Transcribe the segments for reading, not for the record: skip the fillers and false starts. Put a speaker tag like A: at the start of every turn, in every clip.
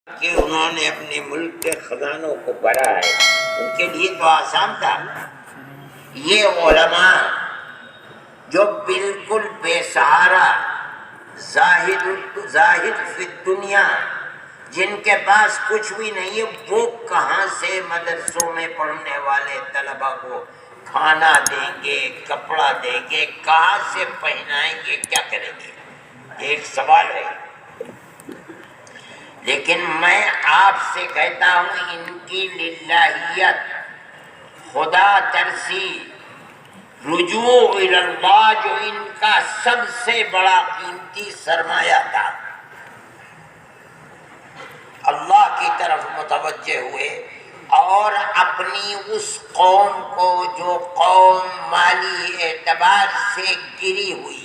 A: کہ انہوں نے اپنے ملک کے خزانوں کو بڑھا ہے، ان کے لیے تو آسان تھا۔ یہ علماء جو بالکل بے سہارا زاہد فی دنیا، جن کے پاس کچھ بھی نہیں ہے، وہ کہاں سے مدرسوں میں پڑھنے والے طلبا کو کھانا دیں گے، کپڑا دیں گے، کہاں سے پہنائیں گے، کیا کریں گے؟ ایک سوال ہے۔ لیکن میں آپ سے کہتا ہوں ان کی للہیت، خدا ترسی، رجوع الی اللہ جو ان کا سب سے بڑا قیمتی سرمایہ تھا، اللہ کی طرف متوجہ ہوئے اور اپنی اس قوم کو جو قوم مالی اعتبار سے گری ہوئی،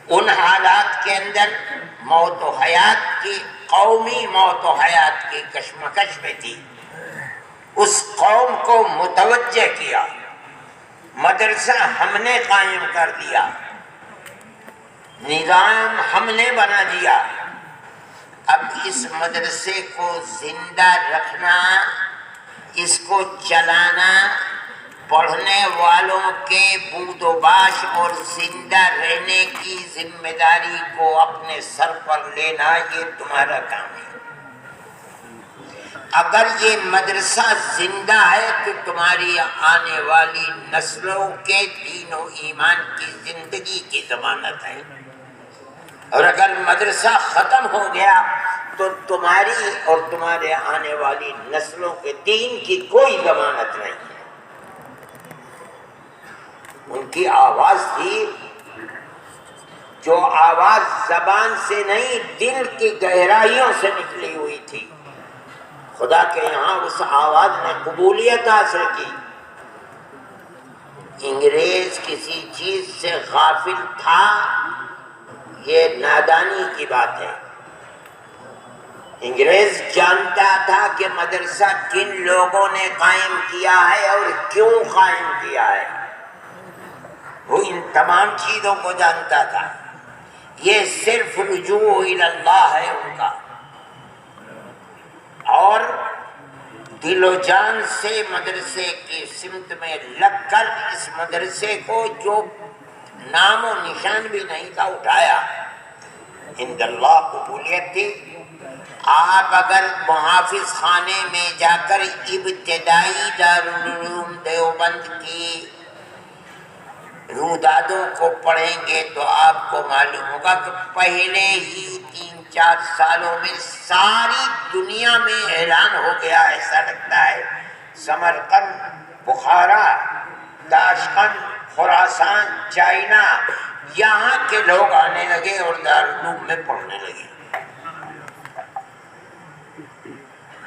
A: ان حالات کے اندر موت و حیات کی، قومی موت و حیات کی کشمکش میں تھی، اس قوم کو متوجہ کیا، مدرسہ ہم نے قائم کر دیا، نظام ہم نے بنا دیا، اب اس مدرسے کو زندہ رکھنا، اس کو چلانا، پڑھنے والوں کے بود و باش اور زندہ رہنے کی ذمہ داری کو اپنے سر پر لینا، یہ تمہارا کام ہے۔ اگر یہ مدرسہ زندہ ہے تو تمہاری آنے والی نسلوں کے دین و ایمان کی زندگی کی ضمانت ہے، اور اگر مدرسہ ختم ہو گیا تو تمہاری اور تمہارے آنے والی نسلوں کے دین کی کوئی ضمانت نہیں ہے۔ ان کی آواز تھی جو آواز زبان سے نہیں، دل کی گہرائیوں سے نکلی ہوئی تھی، خدا کے یہاں اس آواز نے قبولیت حاصل کی۔ انگریز کسی چیز سے غافل تھا، یہ نادانی کی بات ہے۔ انگریز جانتا تھا کہ مدرسہ کن لوگوں نے قائم کیا ہے اور کیوں قائم کیا ہے، وہ ان تمام چیزوں کو جانتا تھا۔ یہ صرف رجوع الی اللہ ہے ان کا، اور دل و جان سے مدرسے کی سمت میں لگ کر اس مدرسے کو جو نام و نشان بھی نہیں تھا اٹھایا، عند اللہ قبولیت تھی۔ آپ اگر محافظ خانے میں جا کر ابتدائی دارالعلوم دیوبند کی رودادوں کو پڑھیں گے تو آپ کو معلوم ہوگا کہ پہلے ہی 3-4 سالوں میں ساری دنیا میں اعلان ہو گیا، ایسا لگتا ہے سمرقند، بخارا، تاشقند، خراسان، چائنا، یہاں کے لوگ آنے لگے اور دارالعلوم میں پڑھنے لگے۔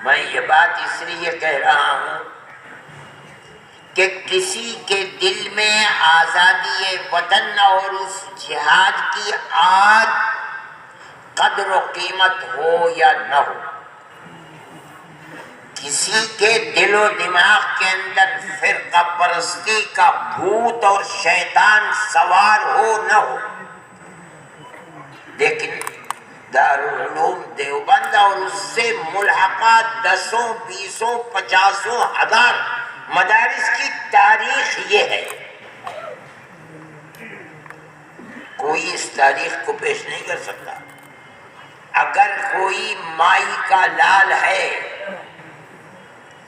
A: میں یہ بات اس لیے کہہ رہا ہوں کہ کسی کے دل میں آزادی وطن اور اس جہاد کی آج قدر و قیمت ہو یا نہ ہو، کسی کے دل و دماغ کے اندر فرقہ پرستی کا بھوت اور شیطان سوار ہو نہ ہو، لیکن دارالعلوم دیوبند اور اس سے ملحقہ 10، 20، 50 ہزار مدارس کی تاریخ یہ ہے، کوئی اس تاریخ کو پیش نہیں کر سکتا۔ اگر کوئی مائی کا لال ہے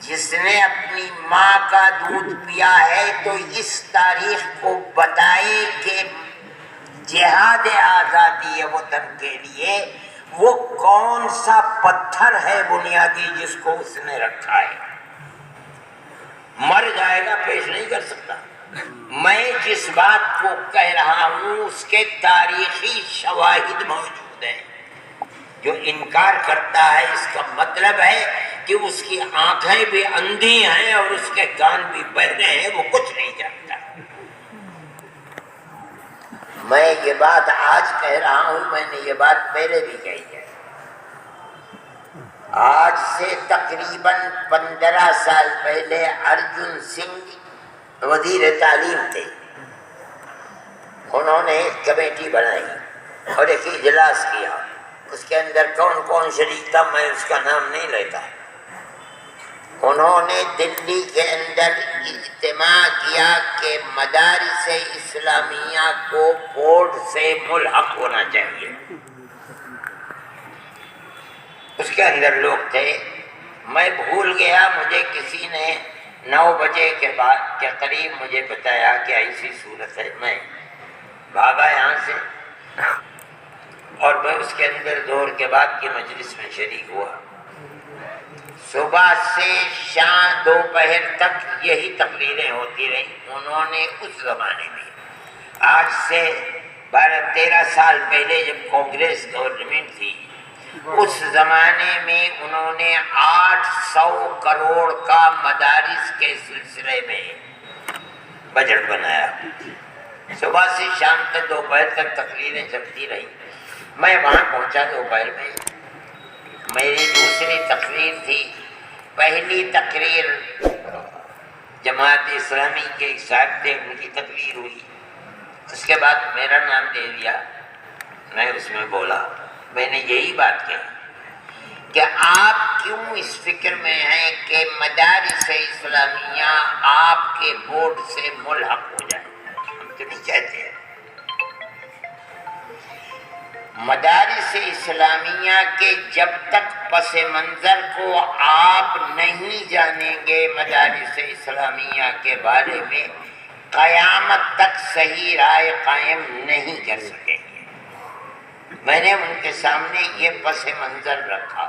A: جس نے اپنی ماں کا دودھ پیا ہے تو اس تاریخ کو بتائے کہ جہاد آزادی وطن کے لیے وہ کون سا پتھر ہے بنیادی جس کو اس نے رکھا ہے۔ مر جائے گا، پیش نہیں کر سکتا۔ میں جس بات کو کہہ رہا ہوں اس کے تاریخی شواہد موجود ہیں۔ جو انکار کرتا ہے اس کا مطلب ہے کہ اس کی آنکھیں بھی اندھی ہیں اور اس کے کان بھی بہرے ہیں، وہ کچھ نہیں جانتا۔ میں یہ بات آج کہہ رہا ہوں، میں نے یہ بات پہلے بھی کہی ہے۔ آج سے تقریباً 15 سال پہلے ارجن سنگھ وزیر تعلیم تھے، انہوں نے ایک کمیٹی بنائی اور ایک اجلاس کیا، اس کے اندر کون کون شریک تھا میں اس کا نام نہیں لیتا. انہوں نے دلی کے اندر اجتماع کیا کہ مدارس اسلامیہ کو بورڈ سے ملحق ہونا چاہیے. اس کے اندر لوگ تھے. میں بھول گیا, مجھے کسی نے 9 بجے کے بعد کے قریب مجھے بتایا کہ ایسی صورت ہے. میں بھاگا یہاں سے اور میں اس کے اندر دور کے بعد کی مجلس میں شریک ہوا. صبح سے شام دوپہر تک یہی تقریریں ہوتی رہیں. انہوں نے اس زمانے میں, آج سے 12-13 سال پہلے جب کانگریس گورنمنٹ تھی, اس زمانے میں انہوں نے 800 کروڑ کا مدارس کے سلسلے میں بجٹ بنایا. صبح سے شام تک دوپہر تک تقریریں چلتی رہی. میں وہاں پہنچا دوپہر میں. میری دوسری تقریر تھی. پہلی تقریر جماعت اسلامی کے ایک صاحب تھے, ان کی تقریر ہوئی. اس کے بعد میرا نام لے لیا. میں اس میں بولا, میں نے یہی بات کہی کہ آپ کیوں اس فکر میں ہیں کہ مدارس اسلامیہ آپ کے بورڈ سے ملحق ہو جائے. ہم تو نہیں چاہتے ہیں. مدارس اسلامیہ کے جب تک پس منظر کو آپ نہیں جانیں گے مدارس اسلامیہ کے بارے میں, قیامت تک صحیح رائے قائم نہیں کر سکیں گے. میں نے ان کے سامنے یہ پس منظر رکھا,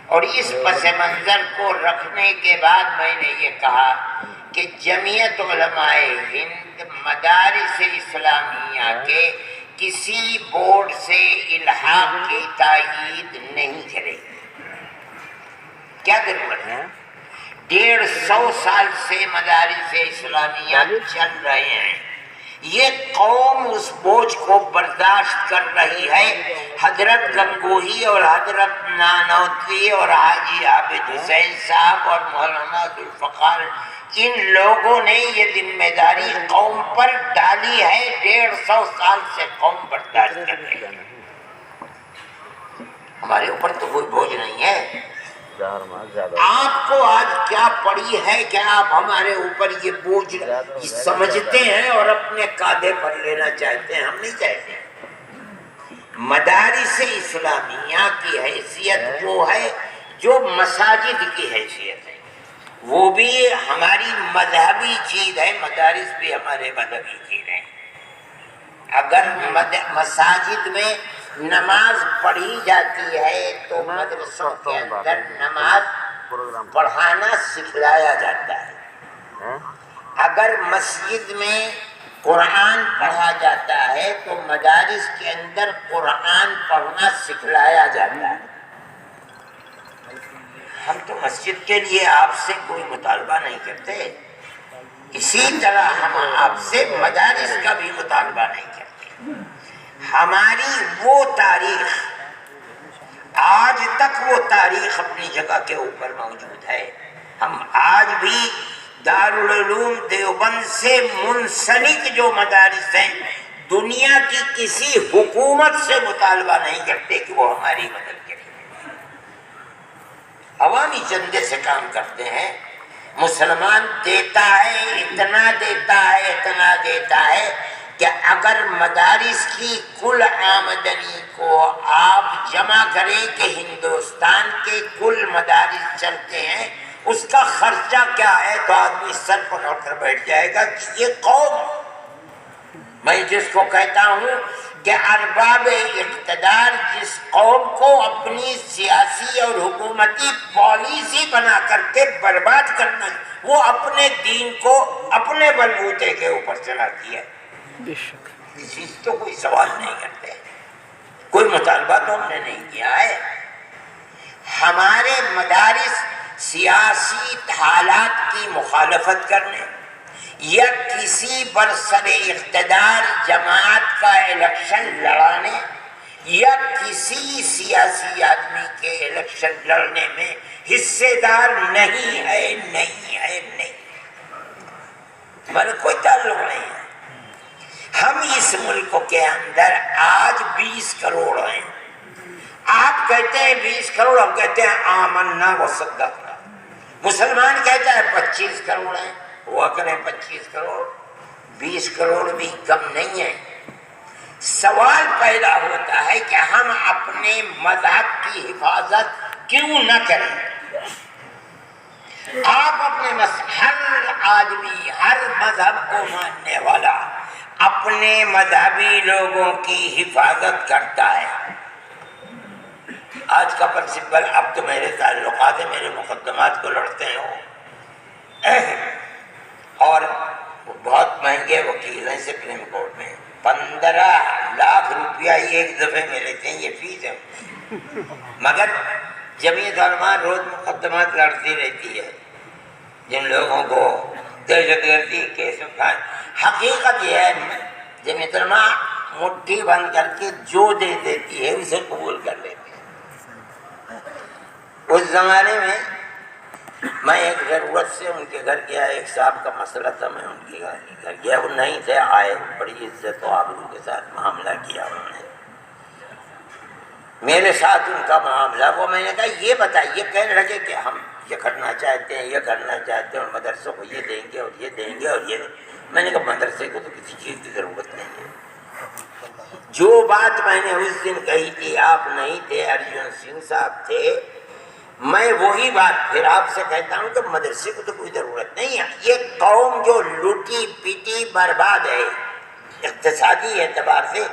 A: اور اس پس منظر کو رکھنے کے بعد میں نے یہ کہا کہ جمعیت علماء ہند مدارس اسلامیہ کے کسی بورڈ سے الحاق کی تائید نہیں کرے گی. کیا ضرورت ہے؟ 150 سال سے مدارس اسلامیہ چل رہے ہیں. یہ قوم اس بوجھ کو برداشت کر رہی ہے. حضرت گنگوہی اور حضرت نانوتوی اور حاجی عابد حسین صاحب اور مولانا ذوالفقار, ان لوگوں نے یہ ذمہ داری قوم پر ڈالی ہے. 150 سال سے قوم برداشت کر رہی ہے. ہمارے اوپر تو کوئی بوجھ نہیں ہے. آپ کو آج کیا پڑی ہے کہ آپ ہمارے اوپر یہ بوجھ سمجھتے ہیں اور اپنے کاندھے پر لینا چاہتے ہیں؟ ہم نہیں چاہتے. مدارس اسلامیہ کی حیثیت وہ ہے جو مساجد کی حیثیت ہے. وہ بھی ہماری مذہبی چیز ہے. مدارس بھی ہمارے مذہبی چیز ہے. اگر مساجد میں نماز پڑھی جاتی ہے تو مدرسوں کے اندر نماز پڑھانا سکھلایا جاتا ہے. اگر مسجد میں قرآن پڑھا جاتا ہے تو مدارس کے اندر قرآن پڑھنا سکھلایا جاتا ہے. ہم تو مسجد کے لیے آپ سے کوئی مطالبہ نہیں کرتے. اسی طرح ہم آپ سے مدارس کا بھی مطالبہ نہیں کرتے. ہماری وہ تاریخ, آج تک وہ تاریخ اپنی جگہ کے اوپر موجود ہے. ہم آج بھی دارالعلوم دیوبند سے منسلک جو مدارس ہیں, دنیا کی کسی حکومت سے مطالبہ نہیں کرتے کہ وہ ہماری مدد کرے. عوامی چندے سے کام کرتے ہیں. مسلمان دیتا ہے, اتنا دیتا ہے, اتنا دیتا ہے کہ اگر مدارس کی کل آمدنی کو آپ جمع کریں کہ ہندوستان کے کل مدارس چلتے ہیں, اس کا خرچہ کیا ہے, تو آدمی سر پکڑ کر بیٹھ جائے گا کہ یہ قوم, میں جس کو کہتا ہوں کہ ارباب اقتدار جس قوم کو اپنی سیاسی اور حکومتی پالیسی بنا کر کے برباد کرنا, وہ اپنے دین کو اپنے بلبوتے کے اوپر چلاتی ہے. اس تو کوئی سوال نہیں کرتے, کوئی مطالبہ تو ہم نے نہیں کیا ہے. ہمارے مدارس سیاسی حالات کی مخالفت کرنے یا کسی برسر اقتدار جماعت کا الیکشن لڑانے یا کسی سیاسی آدمی کے الیکشن لڑنے میں حصے دار نہیں ہے. نہیں ہے, نہیں, ہمارا کوئی تعلق نہیں ہے. ہم اس ملک کے اندر آج 20 کروڑ ہیں. آپ کہتے ہیں 20 کروڑ، ہم کہتے ہیں آمنا وصدقنا. مسلمان کہتا ہے 25 کروڑ ہیں، ہوا کریں 25 کروڑ. 20 کروڑ بھی کم نہیں ہے. سوال پیدا ہوتا ہے کہ ہم اپنے مذہب کی حفاظت کیوں نہ کریں؟ آپ اپنے ہر آدمی، ہر مذہب کو ماننے والا اپنے مذہبی لوگوں کی حفاظت کرتا ہے. آج کا پرنسپل، اب تو میرے تعلقات ہیں، میرے مقدمات کو لڑتے ہیں اور بہت مہنگے وکیل ہیں سپریم کورٹ میں. 15 لاکھ روپیہ ایک دفعے میں لیتے ہیں، یہ فیس ہے. مگر جمعیت علماء روز مقدمات لڑتی رہتی ہے جن لوگوں کو دہشت گردی کیس میں. حقیقت یہ ہے جمعیت علماء مٹھی بند کر کے جو دے دیتی ہے اسے قبول کر لیتی ہے. اس زمانے میں میں ایک ضرورت سے ان کے گھر گیا، ایک صاحب کا مسئلہ تھا، میں ان کے گھر گیا، وہ نہیں تھے، آئے، بڑی عزت و آبرو کے ساتھ معاملہ کیا انہوں نے میرے ساتھ. ان کا معاملہ وہ میں نے کہا یہ بتائیے، کہنے لگے کہ ہم یہ کرنا چاہتے ہیں، یہ کرنا چاہتے ہیں، اور مدرسوں کو یہ دیں گے اور یہ دیں گے اور یہ. میں نے کہا مدرسے کو تو کسی چیز کی ضرورت نہیں ہے. جو بات میں نے اس دن کہی تھی، آپ نہیں تھے، ارجن سنگھ صاحب تھے، میں وہی بات پھر آپ سے کہتا ہوں کہ مدرسے کو تو کوئی ضرورت نہیں ہے. یہ قوم جو لوٹی پیٹی برباد ہے اقتصادی اعتبار سے،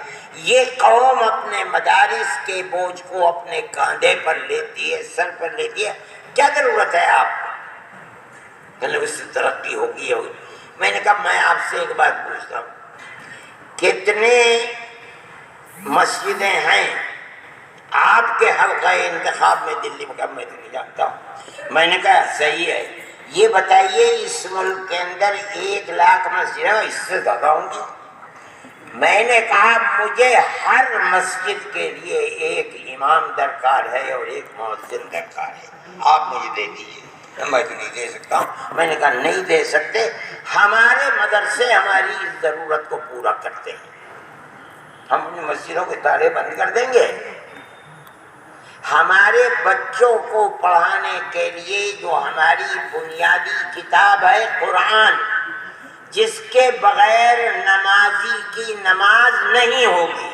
A: یہ قوم اپنے مدارس کے بوجھ کو اپنے کاندھے پر لیتی ہے، سر پر لیتی ہے. کیا ضرورت ہے آپ کو؟ مطلب اس سے ترقی ہوگی. میں نے کہا میں آپ سے ایک بات پوچھتا ہوں، کتنے مسجدیں ہیں آپ کے حلقہ انتخاب میں دلی میں؟ میں تو نہیں جانتا ہوں. میں نے کہا صحیح ہے، یہ بتائیے اس ملک کے اندر 1 لاکھ مسجد ہے، اس سے زیادہ ہوں گی. میں نے کہا مجھے ہر مسجد کے لیے ایک امام درکار ہے اور ایک مؤذن درکار ہے، آپ مجھے دے دیجیے. میں تو نہیں دے سکتا ہوں. میں نے کہا نہیں دے سکتے، ہمارے مدرسے ہماری اس ضرورت کو پورا کرتے ہیں، ہم اپنی مسجدوں کے تالے بند کر دیں گے؟ ہمارے بچوں کو پڑھانے کے لیے جو ہماری بنیادی کتاب ہے قرآن، جس کے بغیر نمازی کی نماز نہیں ہوگی،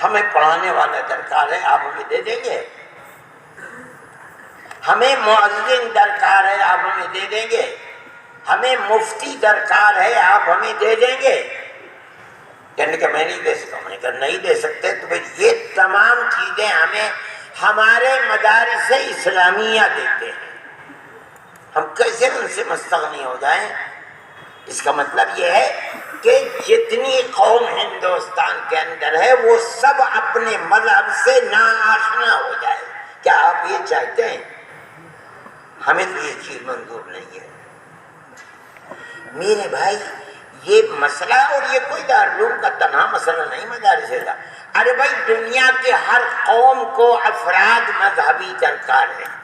A: ہمیں پڑھانے والا درکار ہے، آپ ہمیں دے دیں گے؟ ہمیں مؤذن درکار ہے، آپ ہمیں دے دیں گے؟ ہمیں مفتی درکار ہے، آپ ہمیں دے دیں گے؟ کہنے کہ میں نہیں دے سکتا. میں نے کہا نہیں دے سکتے تو پھر یہ تمام چیزیں ہمیں ہمارے مدارس اسلامیہ دیتے ہیں، ہم کیسے ان سے مستغنی ہو جائیں؟ اس کا مطلب یہ ہے کہ جتنی قوم ہندوستان کے اندر ہے وہ سب اپنے مذہب سے ناآشنا ہو جائے. کیا آپ یہ چاہتے ہیں؟ ہمیں تو یہ چیز منظور نہیں ہے. میرے بھائی یہ مسئلہ، اور یہ کوئی دارالعلوم کا تنہا مسئلہ نہیں، مدارس کا. ارے بھائی دنیا کے ہر قوم کو افراد مذہبی درکار ہے.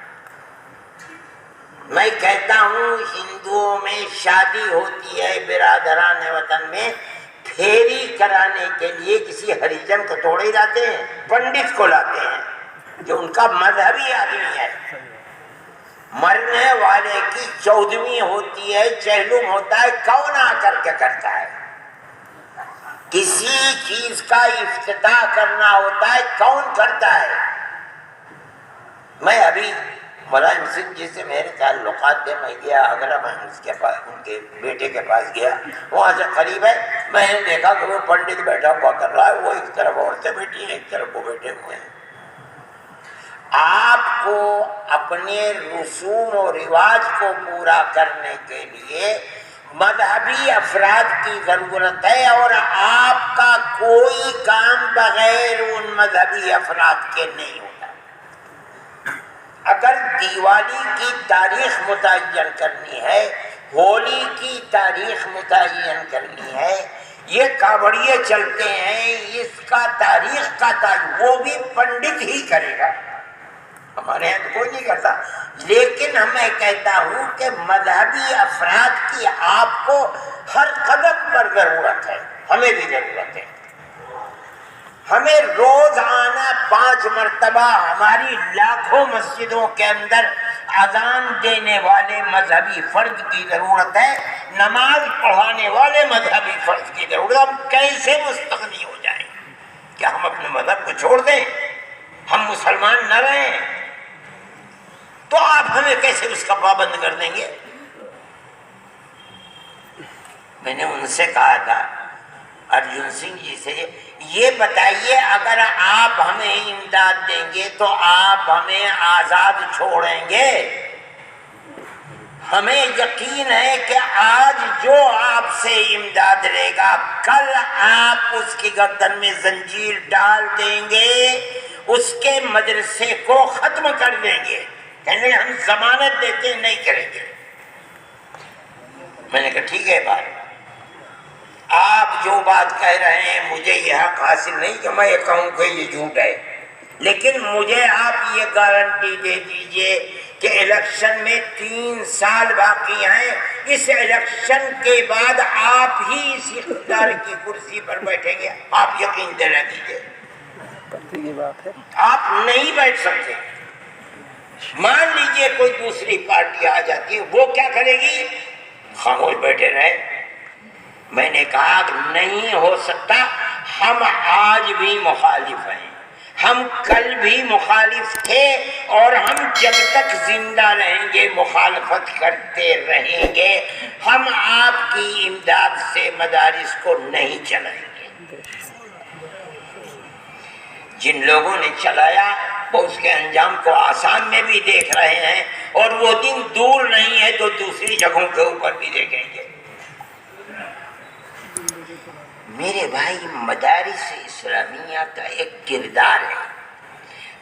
A: میں کہتا ہوں ہندوؤں میں شادی ہوتی ہے برادران وطن میں، پھیری کرانے کے لیے کسی ہریجن کو تھوڑے لاتے ہیں، پنڈت کو لاتے ہیں جو ان کا مذہبی آدمی ہے. مرنے والے کی 14ویں ہوتی ہے، چہلم ہوتا ہے، کون آ کر کے کرتا ہے؟ کسی چیز کا افتتاح کرنا ہوتا ہے، کون کرتا ہے؟ میں ابھی ملائم سنگھ جی سے میرے تعلقات تھے، میں گیا آگرہ، میں اس کے پاس ان کے بیٹے کے پاس گیا، وہاں سے قریب ہے. میں نے دیکھا کہ وہ پنڈت بیٹھا ہوا کر رہا ہے، وہ ایک طرف عورتیں بیٹھی ہیں، ایک طرف وہ بیٹھے ہوئے ہیں. آپ کو اپنے رسوم و رواج کو پورا کرنے کے لیے مذہبی افراد کی ضرورت ہے، اور آپ کا کوئی کام بغیر ان مذہبی افراد کے نہیں ہوتا. اگر دیوالی کی تاریخ متعین کرنی ہے، ہولی کی تاریخ متعین کرنی ہے، یہ کاوڑیے چلتے ہیں، اس کا تاریخ کا وہ بھی پنڈت ہی کرے گا. ہمارے یہاں تو کوئی نہیں کرتا، لیکن میں کہتا ہوں کہ مذہبی افراد کی آپ کو ہر قدم پر ضرورت ہے، ہمیں بھی ضرورت ہے۔ ہمیں روز آنا 5 مرتبہ ہماری لاکھوں مسجدوں کے اندر اذان دینے والے مذہبی فرد کی ضرورت ہے، نماز پڑھانے والے مذہبی فرد کی ضرورت ہے۔ ہم کیسے مستغنی ہو جائیں؟ کیا ہم اپنے مذہب کو چھوڑ دیں؟ ہم مسلمان نہ رہیں تو آپ ہمیں کیسے اس کا پابند کر دیں گے؟ میں نے ان سے کہا تھا، ارجن سنگھ جی سے، یہ بتائیے اگر آپ ہمیں امداد دیں گے تو آپ ہمیں آزاد چھوڑیں گے؟ ہمیں یقین ہے کہ آج جو آپ سے امداد لے گا کل آپ اس کی گردن میں زنجیر ڈال دیں گے، اس کے مدرسے کو ختم کر دیں گے، کہنے ہم ضمانت دیتے نہیں کریں گے۔ میں نے کہا ٹھیک ہے بات، آپ جو بات کہہ رہے ہیں مجھے یہ حق حاصل نہیں کہ میں یہ کہوں کہ یہ جھوٹ ہے، لیکن مجھے آپ یہ گارنٹی دے دیجئے کہ الیکشن میں 3 سال باقی ہیں، اس الیکشن کے بعد آپ ہی اس اقتدار کی کرسی پر بیٹھیں گے، آپ یقین دلا دیجئے، آپ نہیں بیٹھ سکتے۔ مان لیجئے کوئی دوسری پارٹی آ جاتی ہے، وہ کیا کرے گی؟ خاموش بیٹھے رہے۔ میں نے کہا نہیں ہو سکتا، ہم آج بھی مخالف ہیں، ہم کل بھی مخالف تھے اور ہم جب تک زندہ رہیں گے مخالفت کرتے رہیں گے، ہم آپ کی امداد سے مدارس کو نہیں چلائیں گے۔ جن لوگوں نے چلایا وہ اس کے انجام کو آسام میں بھی دیکھ رہے ہیں، اور وہ دن دور نہیں ہے تو دوسری جگہوں کے اوپر بھی دیکھیں گے۔ میرے بھائی، مدارس اسلامیہ کا ایک کردار ہے،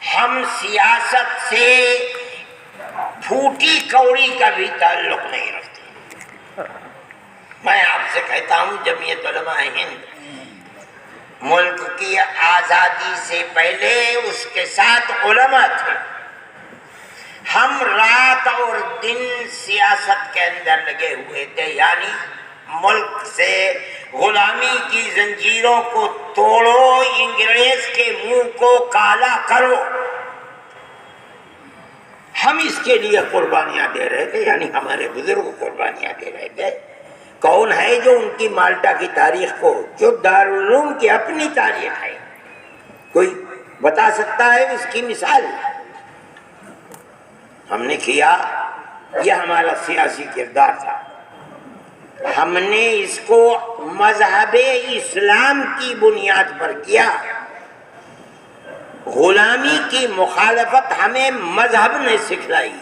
A: ہم سیاست سے پھوٹی کوڑی کا بھی تعلق نہیں رکھتے۔ میں آپ سے کہتا ہوں جمعیت علماء ہند ملک کی آزادی سے پہلے اس کے ساتھ علماء تھے، ہم رات اور دن سیاست کے اندر لگے ہوئے تھے، یعنی ملک سے غلامی کی زنجیروں کو توڑو، انگریز کے منہ کو کالا کرو، ہم اس کے لیے قربانیاں دے رہے تھے، یعنی ہمارے بزرگ قربانیاں دے رہے تھے۔ کون ہے جو ان کی مالٹا کی تاریخ کو، جو دارالعلوم کی اپنی تاریخ ہے، کوئی بتا سکتا ہے اس کی مثال؟ ہم نے کیا، یہ ہمارا سیاسی کردار تھا، ہم نے اس کو مذہب اسلام کی بنیاد پر کیا۔ غلامی کی مخالفت ہمیں مذہب نے سکھلائی،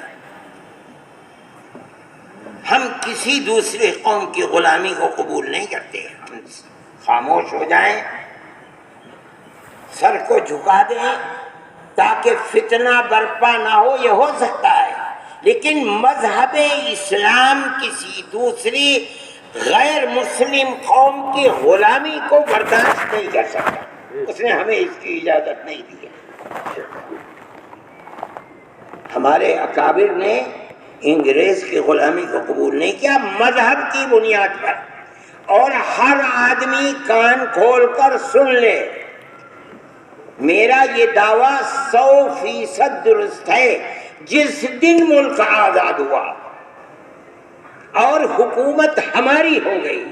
A: ہم کسی دوسری قوم کی غلامی کو قبول نہیں کرتے، ہم خاموش ہو جائیں، سر کو جھکا دیں تاکہ فتنہ برپا نہ ہو، یہ ہو سکتا ہے، لیکن مذہب اسلام کسی دوسری غیر مسلم قوم کی غلامی کو برداشت نہیں کر سکتا، اس نے ہمیں اس کی اجازت نہیں دی ہے۔ ہمارے اکابر نے انگریز کی غلامی کو قبول نہیں کیا مذہب کی بنیاد پر، اور ہر آدمی کان کھول کر سن لے، میرا یہ دعویٰ 100% درست ہے، جس دن ملک آزاد ہوا اور حکومت ہماری ہو گئی،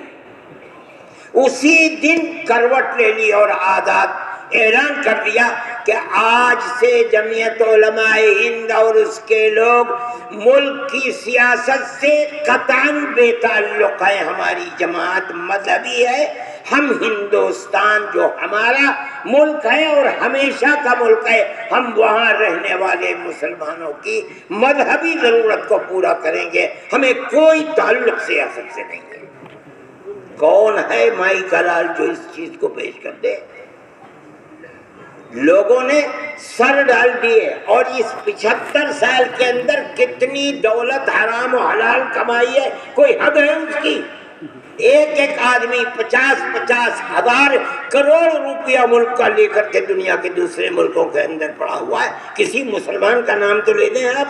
A: اسی دن کروٹ لے لی اور آزاد اعلان کر دیا کہ آج سے جمعیت علماء ہند اور اس کے لوگ ملک کی سیاست سے قطعاً بے تعلق ہے، ہماری جماعت مذہبی ہے، ہم ہندوستان جو ہمارا ملک ہے اور ہمیشہ کا ملک ہے، ہم وہاں رہنے والے مسلمانوں کی مذہبی ضرورت کو پورا کریں گے، ہمیں کوئی تعلق سیاست سے نہیں ہے۔ کون ہے مائی کلال جو اس چیز کو پیش کر دے؟ لوگوں نے سر ڈال دیے، اور اس 75 سال کے اندر کتنی دولت حرام و حلال کمائی ہے، کوئی حد ہے اس کی؟ ایک ایک آدمی 50-50 ہزار کروڑ روپیہ ملک کا لے کر کے دنیا کے دوسرے ملکوں کے اندر پڑا ہوا ہے. کسی مسلمان کا نام تو لے دیں آپ.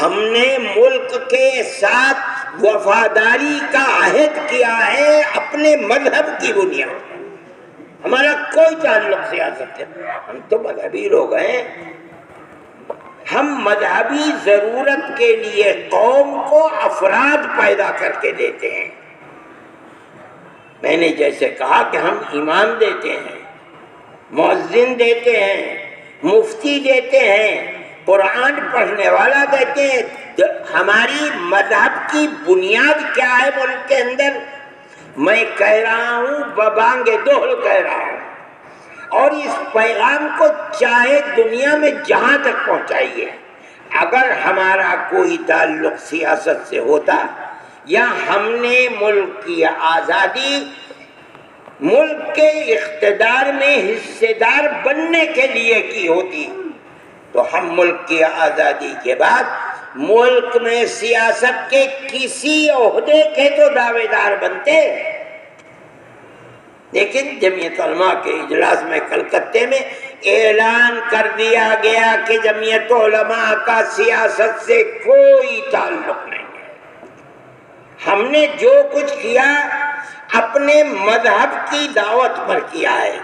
A: ہم نے ملک کے ساتھ وفاداری کا عہد کیا ہے اپنے مذہب کی بنیاد. ہمارا کوئی تعلق سیاست سے، ہم تو مذہبی لوگ ہیں. ہم مذہبی ضرورت کے لیے قوم کو افراد پیدا کر کے دیتے ہیں. میں نے جیسے کہا کہ ہم امام دیتے ہیں، مؤذن دیتے ہیں، مفتی دیتے ہیں، قرآن پڑھنے والا دیتے ہیں. ہماری مذہب کی بنیاد کیا ہے ملک کے اندر؟ میں کہہ رہا ہوں، ببانگ دوہل کہہ رہا ہوں، اور اس پیغام کو چاہے دنیا میں جہاں تک پہنچائیے. اگر ہمارا کوئی تعلق سیاست سے ہوتا یا ہم نے ملک کی آزادی ملک کے اقتدار میں حصے دار بننے کے لیے کی ہوتی تو ہم ملک کی آزادی کے بعد ملک میں سیاست کے کسی عہدے کے تو دعوے دار بنتے. لیکن جمعیت علماء کے اجلاس میں کلکتے میں اعلان کر دیا گیا کہ جمعیت علماء کا سیاست سے کوئی تعلق نہیں ہے. ہم نے جو کچھ کیا اپنے مذہب کی دعوت پر کیا ہے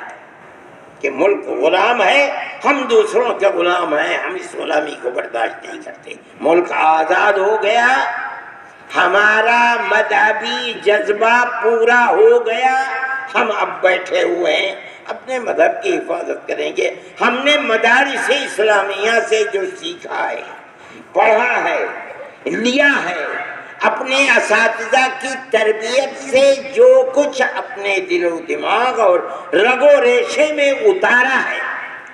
A: کہ ملک غلام ہے، ہم دوسروں کے غلام ہیں، ہم اس غلامی کو برداشت نہیں کرتے. ملک آزاد ہو گیا، ہمارا مذہبی جذبہ پورا ہو گیا. ہم اب بیٹھے ہوئے ہیں، اپنے مذہب کی حفاظت کریں گے. ہم نے مدارس اسلامیہ سے جو سیکھا ہے، پڑھا ہے، لیا ہے، اپنے اساتذہ کی تربیت سے جو کچھ اپنے دل و دماغ اور رگ و ریشے میں اتارا ہے،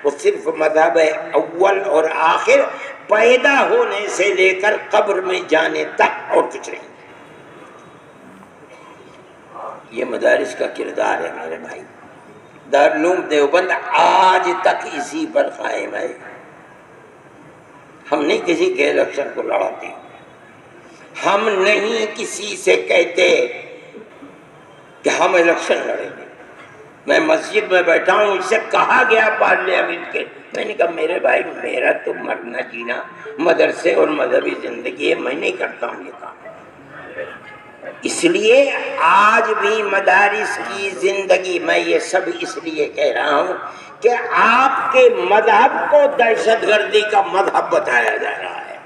A: وہ صرف مذہب اول اور آخر، پیدا ہونے سے لے کر قبر میں جانے تک، اور کچھ نہیں. یہ مدارس کا کردار ہے میرے بھائی. دارالعلوم دیوبند آج تک اسی پر قائم ہے. ہم نہیں کسی کے الیکشن کو لڑاتے، ہم نہیں کسی سے کہتے کہ ہم الیکشن لڑیں گے. میں مسجد میں بیٹھا ہوں، اس سے کہا گیا پارلیمنٹ کے، میں نے کہا میرے بھائی میرا تو مرنا جینا مدرسے اور مذہبی زندگی ہے، میں نہیں کرتا ہوں یہ کام. اس لیے آج بھی مدارس کی زندگی، میں یہ سب اس لیے کہہ رہا ہوں کہ آپ کے مذہب کو دہشت گردی کا مذہب بتایا جا رہا ہے.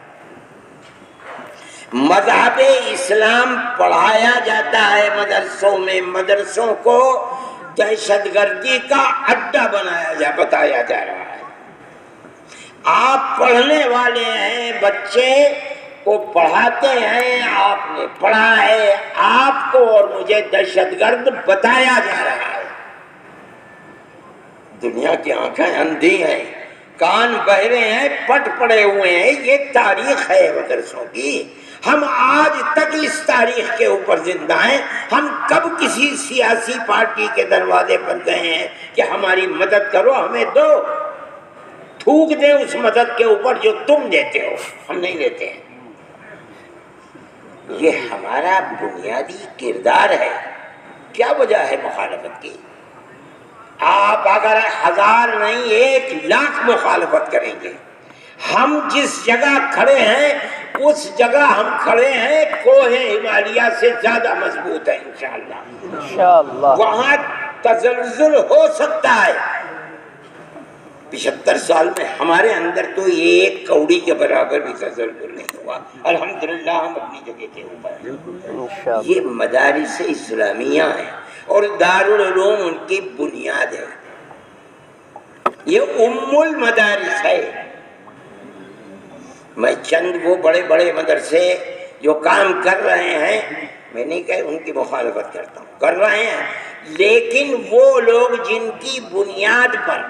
A: مذہب اسلام پڑھایا جاتا ہے مدرسوں میں، مدرسوں کو دہشت گردی کا اڈا بتایا جا رہا ہے. آپ پڑھنے والے ہیں، بچے کو پڑھاتے ہیں، آپ نے پڑھا ہے، آپ کو اور مجھے دہشت گرد بتایا جا رہا ہے. دنیا کی آنکھیں اندھی ہیں، کان بہرے ہیں، پٹ پڑے ہوئے ہیں. یہ تاریخ ہے مدرسوں کی. ہم آج تک اس تاریخ کے اوپر زندہ ہیں. ہم کب کسی سیاسی پارٹی کے دروازے پر گئے ہیں کہ ہماری مدد کرو، ہمیں دو، تھوک دیں اس مدد کے اوپر جو تم دیتے ہو؟ ہم نہیں دیتے ہیں. یہ ہمارا بنیادی کردار ہے. کیا وجہ ہے مخالفت کی؟ آپ اگر 1000 نہیں 1,00,000 مخالفت کریں گے، ہم جس جگہ کھڑے ہیں اس جگہ ہم کھڑے ہیں کوہ ہمالیہ سے زیادہ مضبوط ہے انشاءاللہ. وہاں تزلزل ہو سکتا ہے. 75 سال میں ہمارے اندر تو ایک کوڑی کے برابر بھی تزلزل نہیں ہوا. الحمدللہ ہم اپنی جگہ کے اوپر. یہ مدارس اسلامیہ ہیں اور دارالعلوم ان کی بنیاد ہے. یہ ام المدارس ہے. میں چند وہ بڑے بڑے مدرسے جو کام کر رہے ہیں، میں نہیں کہ ان کی مخالفت کرتا ہوں، کر رہے ہیں، لیکن وہ لوگ جن کی بنیاد پر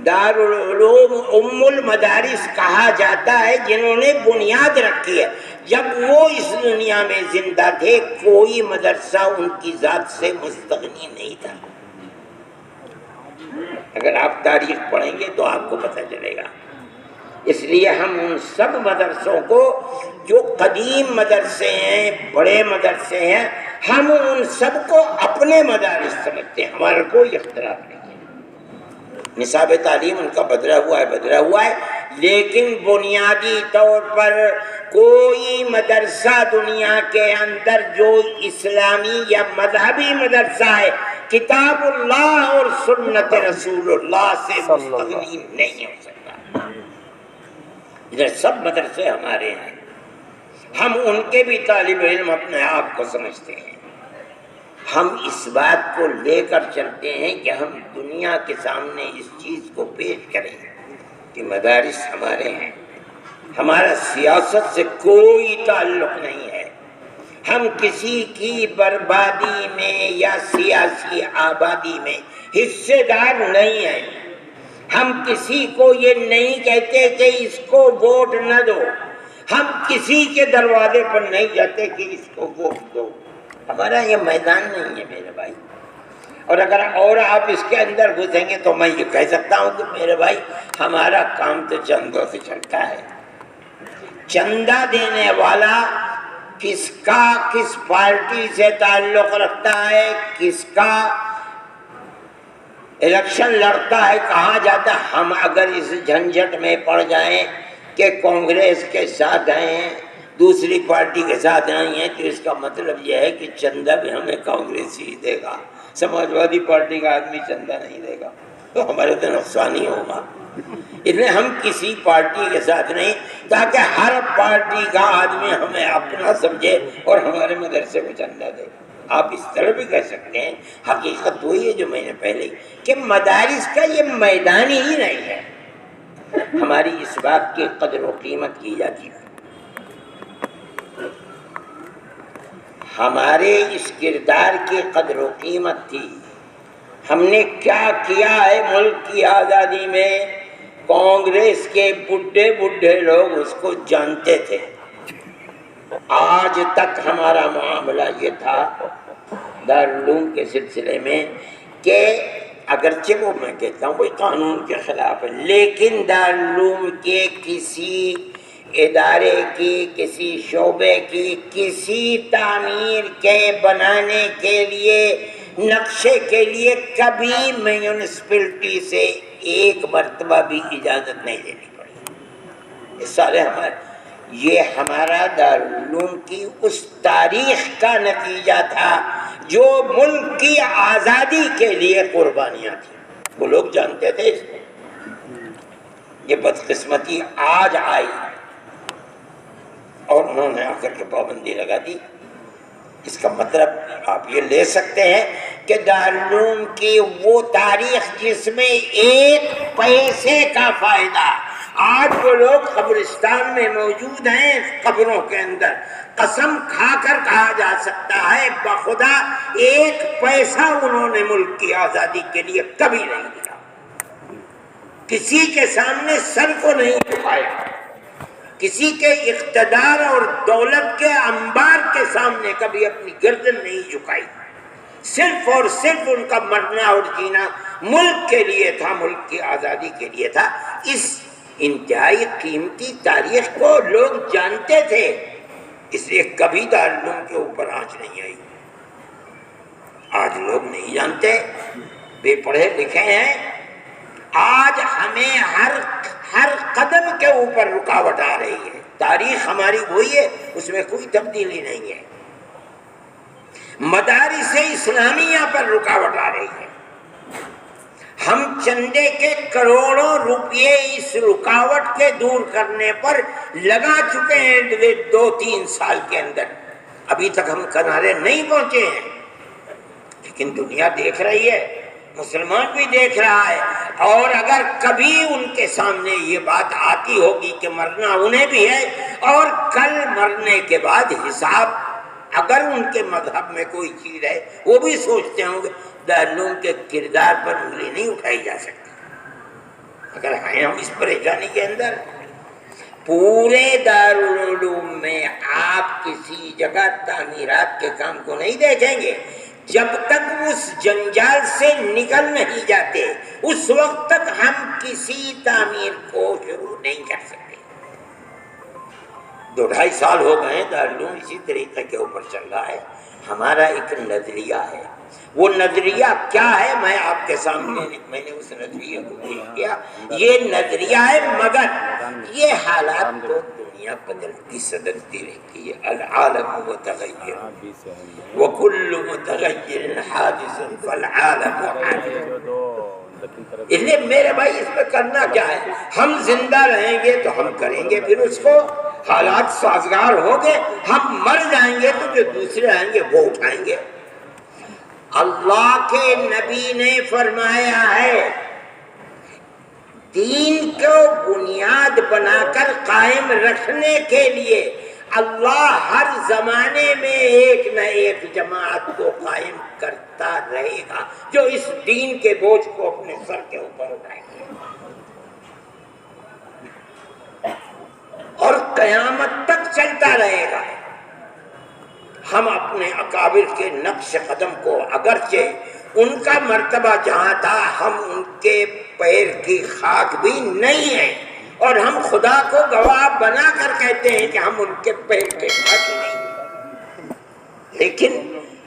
A: دارالعلوم ام المدارس کہا جاتا ہے، جنہوں نے بنیاد رکھی ہے، جب وہ اس دنیا میں زندہ تھے کوئی مدرسہ ان کی ذات سے مستغنی نہیں تھا. اگر آپ تاریخ پڑھیں گے تو آپ کو پتہ چلے گا. اس لیے ہم ان سب مدرسوں کو جو قدیم مدرسے ہیں، بڑے مدرسے ہیں، ہم ان سب کو اپنے مدارس سمجھتے ہیں، ہمارا کوئی اختلاف نہیں ہے۔ نصاب تعلیم ان کا بدلا ہوا ہے، لیکن بنیادی طور پر کوئی مدرسہ دنیا کے اندر جو اسلامی یا مذہبی مدرسہ ہے کتاب اللہ اور سنت رسول اللہ سے مستغنی نہیں ہو سکتا۔ ادھر سب مدرسے ہمارے ہیں، ہم ان کے بھی طالب علم اپنے آپ کو سمجھتے ہیں۔ ہم اس بات کو لے کر چلتے ہیں کہ ہم دنیا کے سامنے اس چیز کو پیش کریں کہ مدارس ہمارے ہیں، ہمارا سیاست سے کوئی تعلق نہیں ہے، ہم کسی کی بربادی میں یا سیاسی آبادی میں حصے دار نہیں ہیں، ہم کسی کو یہ نہیں کہتے کہ اس کو ووٹ نہ دو، ہم کسی کے دروازے پر نہیں جاتے کہ اس کو ووٹ دو۔ ہمارا یہ میدان نہیں ہے میرے بھائی، اور اگر اور آپ اس کے اندر گھسیں گے تو میں یہ کہہ سکتا ہوں کہ میرے بھائی ہمارا کام تو چندوں سے چلتا ہے۔ چندہ دینے والا کس پارٹی سے تعلق رکھتا ہے، کس کا الیکشن لڑتا ہے، کہاں جاتا ہے، ہم اگر اس جھنجھٹ میں پڑ جائیں کہ کانگریس کے ساتھ ہیں، دوسری پارٹی کے ساتھ آئی ہیں، تو اس کا مطلب یہ ہے کہ چندہ بھی ہمیں کانگریس ہی دے گا، سماجوادی پارٹی کا آدمی چندہ نہیں دے گا، تو ہمارے تو نقصان ہی ہوگا۔ اس لیے ہم کسی پارٹی کے ساتھ نہیں، تاکہ ہر پارٹی کا آدمی ہمیں اپنا سمجھے اور ہمارے مدرسے کو چندہ دے۔ آپ اس طرح بھی کہہ سکتے ہیں، حقیقت وہی ہے جو میں نے پہلے کہ مدارس کا یہ میدان ہی نہیں ہے، ہماری اس بات کی قدر و قیمت کی جاتی ہے۔ ہمارے اس کردار کی قدر و قیمت تھی، ہم نے کیا کیا ہے ملک کی آزادی میں، کانگریس کے بڈھے لوگ اس کو جانتے تھے۔ آج تک ہمارا معاملہ یہ تھا دارالعلوم کے سلسلے میں کہ اگرچہ وہ میں کہتا ہوں کوئی قانون کے خلاف ہے، لیکن دارالعلوم کے کسی ادارے کی، کسی شعبے کی، کسی تعمیر کے بنانے کے لیے، نقشے کے لیے کبھی میونسپلٹی سے ایک مرتبہ بھی اجازت نہیں لینی پڑی۔ اس سارے یہ ہمارا دارالعلوم کی اس تاریخ کا نتیجہ تھا جو ملک کی آزادی کے لیے قربانیاں تھیں، وہ لوگ جانتے تھے اس میں۔ یہ بدقسمتی آج آئی اور انہوں نے آ کر کے پابندی لگا دی۔ اس کا مطلب آپ یہ لے سکتے ہیں کہ دارالعلوم کی وہ تاریخ جس میں ایک پیسے کا فائدہ، آج وہ لوگ قبرستان میں موجود ہیں، قبروں کے اندر قسم کھا کر کہا جا سکتا ہے بخدا ایک پیسہ انہوں نے ملک کی آزادی کے لیے کبھی نہیں دیا، کسی کے سامنے سر کو نہیں جھکایا، کسی کے اقتدار اور دولت کے انبار کے سامنے کبھی اپنی گردن نہیں جھکائی، صرف اور صرف ان کا مرنا اور جینا ملک کے لیے تھا، ملک کی آزادی کے لیے تھا۔ اس انتہائی قیمتی تاریخ کو لوگ جانتے تھے، اس لیے کبھی دارالعلوم کے اوپر آنچ نہیں آئی۔ آج لوگ نہیں جانتے، بے پڑھے لکھے ہیں، آج ہمیں ہر قدم کے اوپر رکاوٹ آ رہی ہے۔ تاریخ ہماری وہی ہے، اس میں کوئی تبدیلی نہیں ہے۔ مدارس اسلامیہ پر رکاوٹ آ رہی ہے، ہم چندے کے کروڑوں روپئے اس رکاوٹ کے دور کرنے پر لگا چکے ہیں 2-3 سال کے اندر، ابھی تک ہم کنارے نہیں پہنچے ہیں، لیکن دنیا دیکھ رہی ہے، مسلمان بھی دیکھ رہا ہے، اور اگر کبھی ان کے سامنے یہ بات آتی ہوگی کہ مرنا انہیں بھی ہے اور کل مرنے کے بعد حساب، اگر ان کے مذہب میں کوئی چیز ہے وہ بھی سوچتے ہوں گے دارالعلوم کے کردار پر انگلی نہیں اٹھائی جا سکتی۔ اگر ہیں ہم اس پریشانی کے اندر، پورے دارالعلوم میں آپ کسی جگہ تعمیرات کے کام کو نہیں دیکھیں گے، جب تک اس جنجال سے نکل نہیں جاتے اس وقت تک ہم کسی تعمیر کو شروع نہیں کر سکتے۔ 2-2.5 سال ہو گئے دارالعلوم اسی طریقے کے اوپر چل رہا ہے۔ ہمارا ایک نظریہ ہے، وہ نظریہ کیا ہے میں آپ کے سامنے میں نے اس نظریے کو پیش کیا۔ یہ نظریہ ہے، مگر یہ حالات تو دنیا بدلتی بدلتی رہتی ہے۔ العالم متغیر وکل متغیر حادث فالعالم حادث۔ اس لیے میرے بھائی اس پہ کرنا کیا ہے؟ ہم زندہ رہیں گے تو ہم کریں گے، پھر اس کو حالات سازگار ہو گئے، ہم مر جائیں گے تو جو دوسرے آئیں گے وہ اٹھائیں گے۔ اللہ کے نبی نے فرمایا ہے دین کو بنیاد بنا کر قائم رکھنے کے لیے اللہ ہر زمانے میں ایک نہ ایک جماعت کو قائم کرتا رہے گا جو اس دین کے بوجھ کو اپنے سر کے اوپر اٹھائیں گے، اور قیامت تک چلتا رہے گا۔ ہم اپنے اکابر کے نقش قدم کو اگرچہ ان کا مرتبہ جہاں تھا ہم ان کے پیر کی خاک بھی نہیں ہیں، اور ہم خدا کو گواہ بنا کر کہتے ہیں کہ ہم ان کے پیر کے خاک نہیں ہیں، لیکن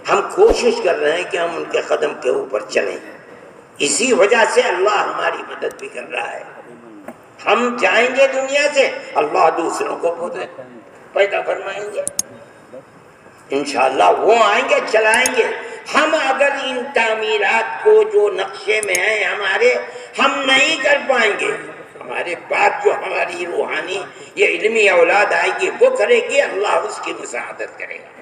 A: ہم کوشش کر رہے ہیں کہ ہم ان کے قدم کے اوپر چلیں۔ اسی وجہ سے اللہ ہماری مدد بھی کر رہا ہے۔ ہم جائیں گے دنیا سے، اللہ دوسروں کو پیدا فرمائیں گے، انشاءاللہ وہ آئیں گے چلائیں گے۔ ہم اگر ان تعمیرات کو جو نقشے میں ہیں ہمارے ہم نہیں کر پائیں گے، ہمارے بعد جو ہماری روحانی یہ علمی اولاد آئے گی وہ کرے گی، اللہ اس کی مساعدت کرے گا۔